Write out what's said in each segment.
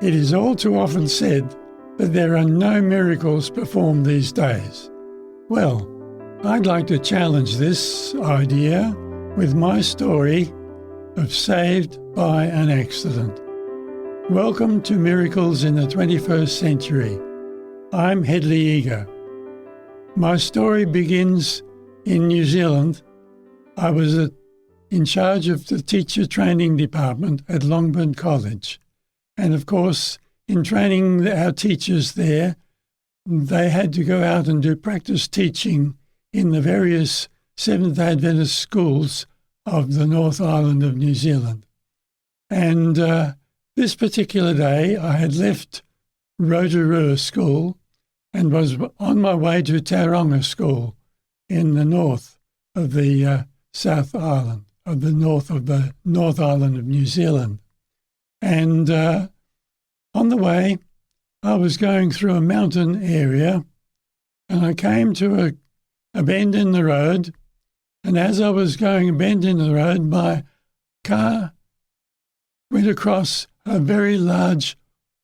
It is all too often said that there are no miracles performed these days. Well, I'd like to challenge this idea with my story of saved by an accident. Welcome to Miracles in the 21st Century. I'm Hedley Eager. My story begins in New Zealand. I was in charge of the teacher training department at Longburn College. And of course, in training our teachers there, they had to go out and do practice teaching in the various Seventh-day Adventist schools of the North Island of New Zealand. And this particular day, I had left Rotorua School and was on my way to Tauranga School in the north of the South Island, of the North Island of New Zealand. And on the way, I was going through a mountain area, and I came to a bend in the road. And as I was going a bend in the road, my car went across a very large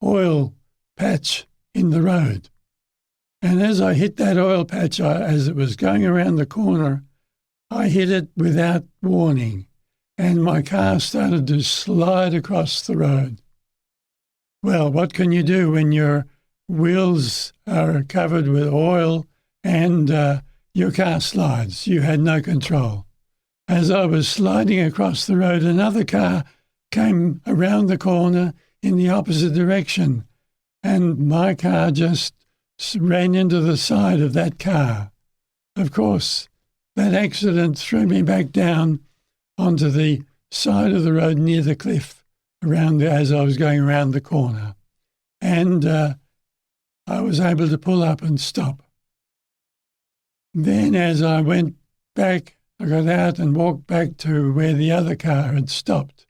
oil patch in the road. And as I hit that oil patch, as it was going around the corner, I hit it without warning, and my car started to slide across the road. Well, what can you do when your wheels are covered with oil and your car slides? You had no control. As I was sliding across the road, another car came around the corner in the opposite direction, and my car just ran into the side of that car. Of course, that accident threw me back down onto the side of the road near the cliff as I was going around the corner. And I was able to pull up and stop. Then as I went back, I got out and walked back to where the other car had stopped.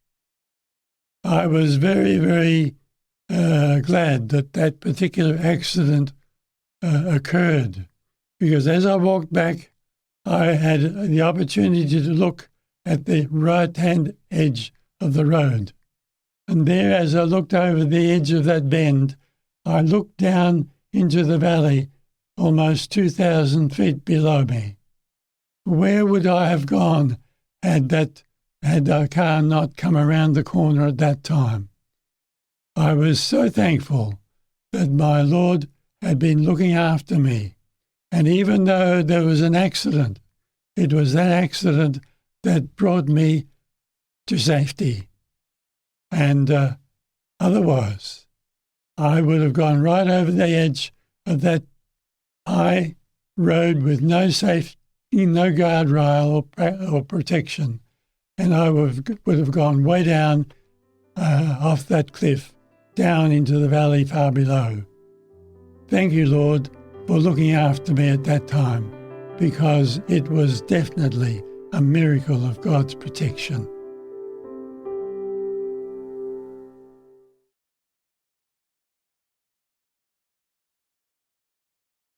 I was very, very glad that that particular accident occurred, because as I walked back, I had the opportunity to look at the right-hand edge of the road. And there, as I looked over the edge of that bend, I looked down into the valley almost 2,000 feet below me. Where would I have gone had our car not come around the corner at that time? I was so thankful that my Lord had been looking after me. And even though there was an accident, it was that accident that brought me to safety. And otherwise, I would have gone right over the edge of that high road with no safety, no guardrail or protection, and I would have gone way down off that cliff, down into the valley far below. Thank you, Lord, for looking after me at that time, because it was definitely a miracle of God's protection.